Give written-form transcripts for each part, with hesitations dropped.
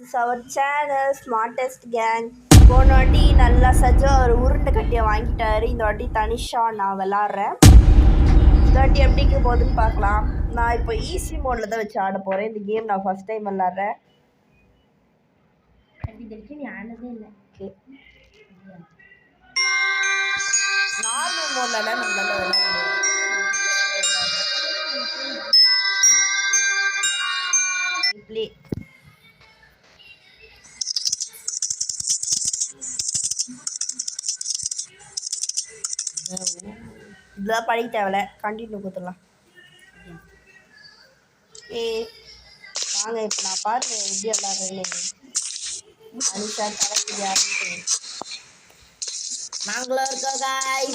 This is our channel Smartest Gang. போன வாட்டி நல்லா சஜா ஒரு உருண்டை கட்டியை வாங்கிட்டாரு. இந்த வாட்டி தனிஷா நான் விளாட்றேன். இந்த வாட்டி எப்படிக்கு போகுதுன்னு பார்க்கலாம். நான் இப்போ ஈஸி மோடில் தான் வச்சு ஆட போகிறேன். இந்த கேம் நான் ஃபஸ்ட் டைம் விளாட்றேன். ஓகே, நார்மல் மோடில் நம்மளால விளாட ப்ளே. இதெல்லாம் படிக்க தேவையில்ல, கண்டினியூ கொடுத்துடலாம். வாங்க இப்போ நான் பாருங்க எப்படி விளாட்றேன்னு. அனிஷா தலைக்கு யாருன்ட்டு நாங்களும் இருக்கோம் காய்.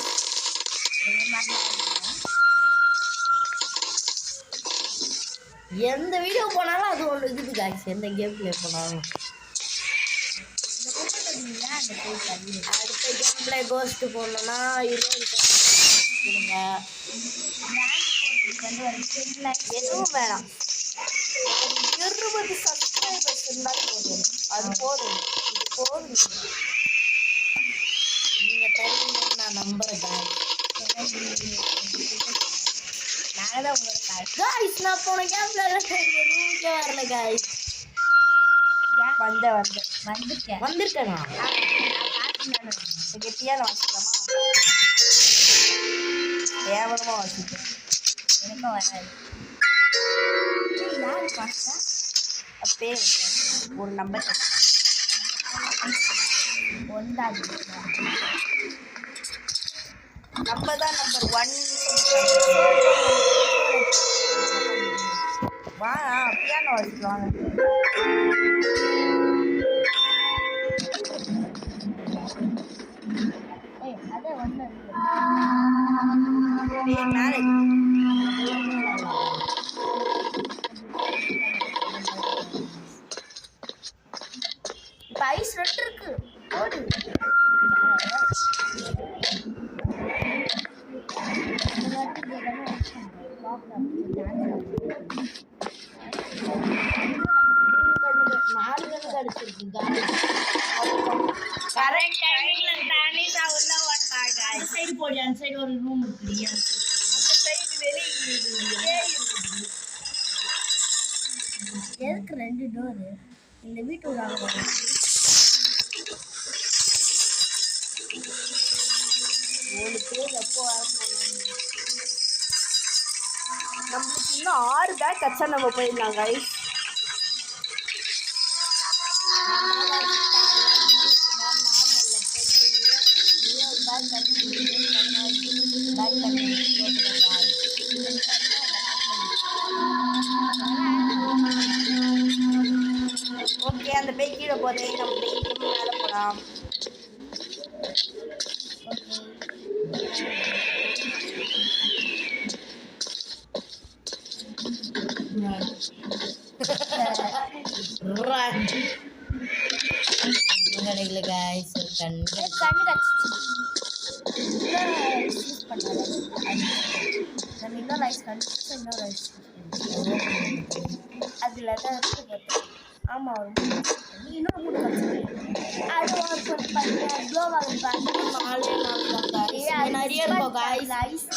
எந்த வீடியோ போனாலும் அது ஒன்று இருக்குது காய்ஸ். எந்த கேம் பிளே போனாலும் அடுத்த கேம் பிளே கோஸ்ட் போடணும்னா 20 கொடுங்க. எதுவும் வேணாம், 20 சப்ஸ்கிரைபர்ஸ் இருந்தாலும் போதும். அது போதும், இது போதும். நீங்கள் தருவீங்கன்னு நான் நம்புறேன் நாங்கள் தான் உங்களுக்கு காய்ஸ். நான் போன கேம்ல ரூமுக்கே வரல காய்ஸ். வந்திருக்கேனா கெட்டியாக வாசிக்கலாமா? கேவலமாக வாசிப்பேன், எனக்கும் வராது. அப்பே ஒரு நம்பர் நம்ம தான் நம்பர் 1. வா பியானோ வாசிக்கலாம். ஐஸ் ரெண்டு இருக்கு, ஓடு. ஒரு ரூம் இருக்கு, அந்த சைடு வெளியே எதுக்கு 2 டோரு? இந்த வீட்டு ஒரு நம்மளுக்கு இன்னும் 6 பேக் கச்சா நம்ம போயிடலாம் கைஸ். ஓகே, அந்த பேய் கீழே போதே, நம்ம பேய்க்கு மேலே போகலாம். கிடைக்கல கைஸ். கண்ணு நம்ம இன்னொரு ரைஸ் கண்டிப்பாக இன்னொரு ரைஸ் அதில் தான் இருக்குது. ஆமாம், ஒரு இன்னொரு 3 அது நிறைய இருக்கும் கைஸ். ரைஸ்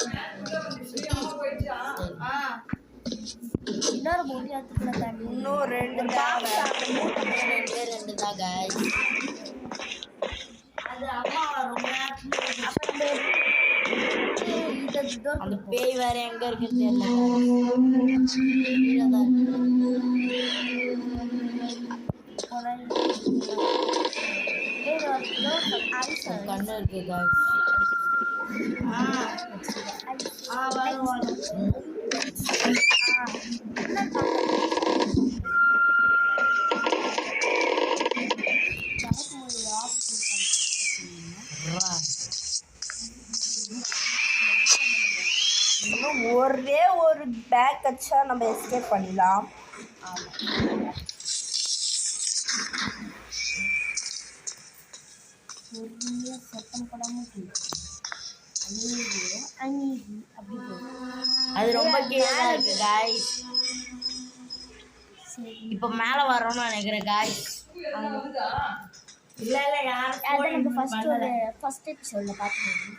இன்னொரு 3 இடத்துல தண்ணி, இன்னும் 2 தான் கைஸ். அது அம்மா ரொம்ப அந்த பேய் வேற எங்க இருக்குன்னு தெரியல. கண்ணு இருக்கு கைஸ். இன்னும் ஒரே ஒரு பேக் வச்சா நம்ம எஸ்கேப் பண்ணிடலாம். அது ரொம்ப கீழே இருக்கு गाइस. இப்போ மேலே வரோம்னு நினைக்கிறேன் காய்ஸ். இல்லை யாரும் அதான் நம்ம ஃபர்ஸ்ட் எபிசோடில் பார்த்துக்கோங்க.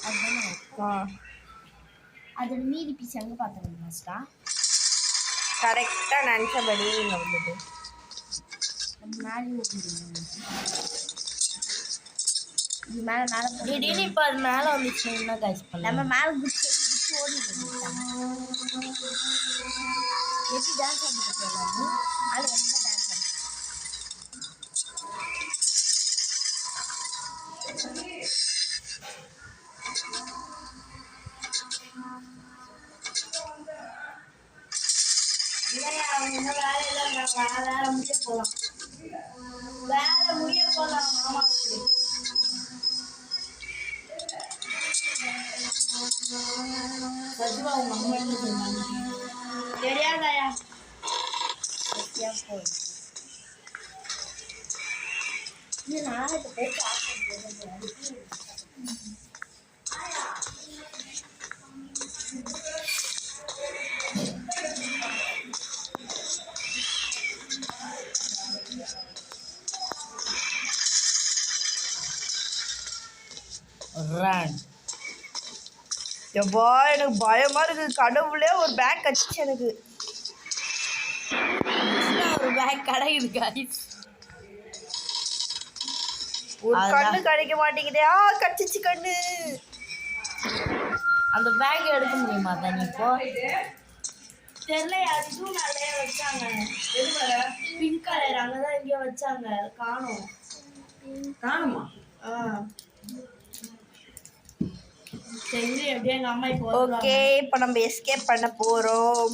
அதுதான் அதோட மீதி பீஸ் எங்கே பார்த்துக்கோங்க ஃபஸ்ட்டா. கரெக்டாக நினச்சபடி வந்துட்டு மேலே இது மேலே திடீர்னு இப்போ அது மேலே வந்துச்சுன்னா என்ன காய்ஸ் பண்ண நம்ம மேலே குச்சி ஓடிடுவோம். எப்படி டான்ஸ் ஆடிட்டு எல்லாரும் அது ரொம்ப டான்ஸ் ஆடி இல்லையா அவங்க இன்னும் வேலையில் வேலை முடிய போகலாம். வேலை முடிய போகலாம். ஆமாம் சஜிவா உங்க அம்மா என்ன சொன்னாங்க தெரியாதாயா? நாளைக்கு போய் சாப்பிட்டு ரன். எப்பா எனக்கு பயமா இருக்கு. கடவுளே ஒரு பேக் கடிச்சு எனக்கு. ஒரு பேக் கிடைக்குது காய்ஸ். ஒரு கண்ணு கிடைக்க மாட்டேங்குதே. கடிச்சிச்சு கண்ணு. அந்த பேக் எடுக்க முடியுமா தண்ணி இப்போ? தெரியல. அதுவும் நிறைய வச்சாங்க. பிங்க் கலர் அங்கதான் எங்கேயோ வச்சாங்க. காணுமா? சரி எப்படியே எங்கள் அம்மா இப்போ ஓகே, இப்போ நம்ம எஸ்கேப் பண்ண போகிறோம்.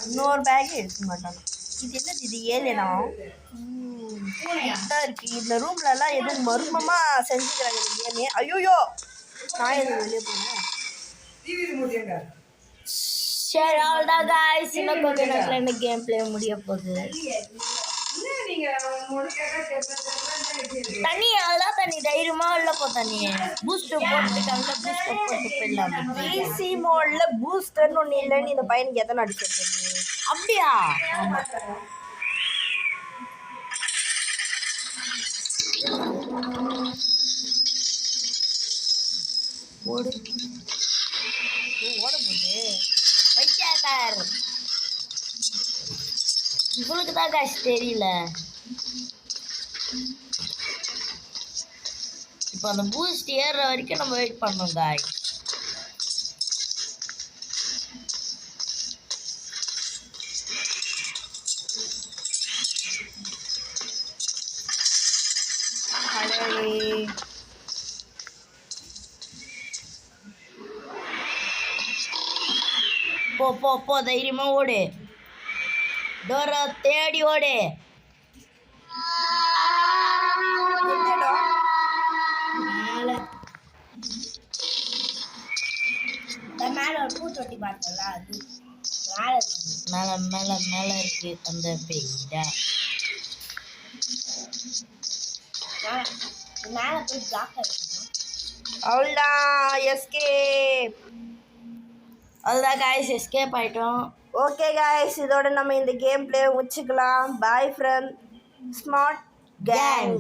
இன்னொரு பேக் எடுக்க மாட்டாங்க. இது என்னது? இது ஏலியனா இருக்கு. இந்த ரூம்லலாம் எதுவும் மர்மமாக செஞ்சுக்கிறாங்க இந்த கேமே. ஐயோயோ நான் எதுவும் வெளியே போனேன். சரி அவ்வளோதான் காய்ஸ். இன்னும் கொஞ்ச நேரத்தில் என்ன கேம் பிளே முடிய போகுது. தண்ணி அதெல்லாம் தண்ணி தைரியமா உள்ள போ. தண்ணி பூஸ்ட் போட்டுட்டாங்க. பூஸ்ட் போட்டு போயிடலாம். ஈஸி மோட்ல பூஸ்டர்னு ஒன்று இல்லைன்னு இந்த பையனுக்கு எத்தனை அடிச்சிருக்குது? அப்படியா? ஓடு ஓடும்போது வைக்கார் உங்களுக்கு தான் காசு தெரியல. இப்போ அந்த பூஸ்ட் ஏறுற வரைக்கும் நம்ம வெயிட் பண்ணோம் காய். போ போ போ தைரியமா ஓடு. டோரை தேடி ஓடு. மேலே ஒரு பூத்தொட்டி பார்த்தல அது மேலே மேலே மேலே இருக்கு அந்த பெய்டா. மேலே போய் பிளாக் ஆகிருக்கணும். அவ்வளோதான் எஸ்கேப். அதுதான் காய்ஸ் எஸ்கேப் ஆகிட்டோம். ஓகே காய்ஸ், இதோட நம்ம இந்த கேம் பிளே முடிச்சுக்கலாம். Bye from smart gang.